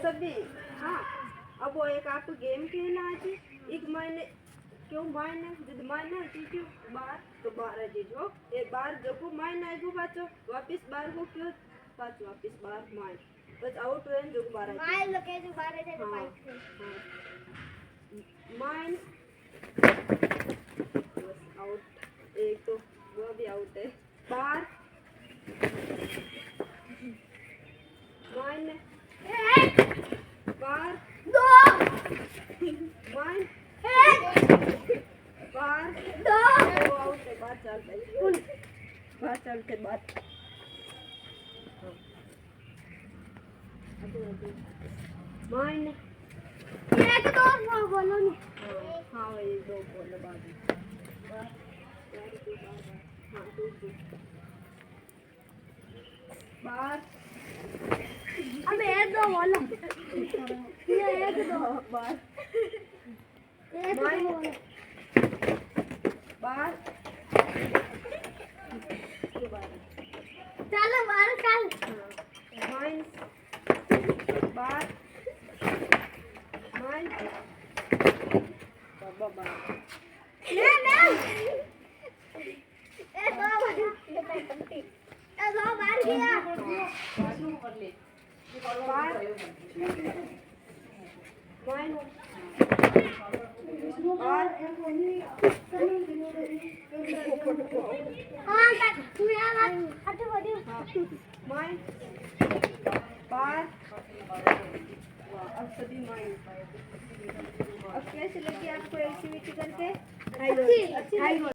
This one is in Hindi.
सभी। हाँ, अब वो एक आपको गेम खेलना है जी। एक महीने क्यों मायने जब मायने क्यों बार तो बार है जो एक बार जो को मायने आएगो बाचो वापस बार को क्यों पाचो वापस बार मायने बस आउट हुए जो बार है माय लोके जो बार है तो हाँ, पाइप से हाँ माइन बस आउट एक तो वो भी आउट है बार माइन बार दो माइन बार दो वो आउट है बार चलते बात माइन एक दो बोलो नहीं हाँ वही दो बोलो बाद में हाँ दो बार अब एक दो बोलो ये एक दो बार एक दो बोलो बार चलो बार चल माइन बार माइन बाबा ले ले ए दो बार किया बार माइन और हां तू यार हट बड़ी माइन बार अब सभी माइन अब कैसे लगी आपको एक्टिविटी करके अच्छी